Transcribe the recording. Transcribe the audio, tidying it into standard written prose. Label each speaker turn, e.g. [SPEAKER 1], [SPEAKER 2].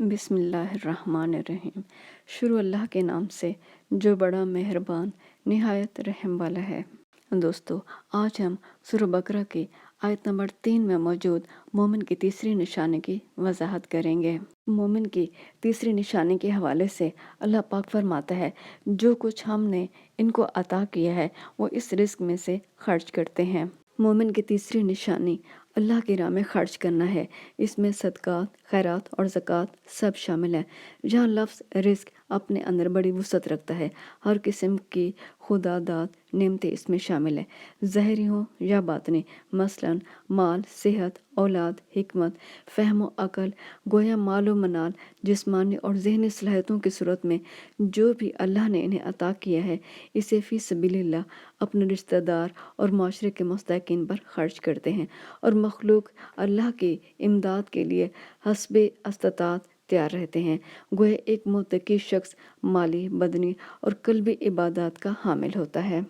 [SPEAKER 1] बिस्मिल्लाहिर्रहमानिर्रहीम। शुरू अल्लाह के नाम से जो बड़ा मेहरबान निहायत रहम वाला है। दोस्तों, आज हम सूरह बकरा की आयत नंबर 3 में मौजूद मोमिन की तीसरी निशानी की वजाहत करेंगे। मोमिन की तीसरी निशानी के हवाले से अल्लाह पाक फरमाता है, जो कुछ हमने इनको अता किया है वो इस रिस्क में से खर्च करते हैं। मोमिन की तीसरी निशानी अल्लाह की राह में खर्च करना है। इसमें सदक़ात, खैरात और ज़कात सब शामिल है। जहाँ लफ्ज़ रिस्क अपने अंदर बड़ी वुसअत रखता है, हर किस्म की खुदादात नेमतें इसमें शामिल है, ज़ाहिरी हो या बातनी। मसलन माल, सेहत, औलाद, हिकमत, फ़हम व अक़ल, गोया माल व मनाल, जिस्मानी और ज़हनी सलाहियतों की सूरत में जो भी अल्लाह ने इन्हें अता किया है, इसे फ़ी सबीलिल्लाह अपने रिश्तेदार और माशरे के मुस्तहिक़ीन पर खर्च करते हैं और मखलूक अल्लाह की इमदाद के लिए हस्बे इस्ताअत तैयार रहते हैं। गोया एक मुत्तकी शख्स माली, बदनी और कल्बी इबादत का हामिल होता है।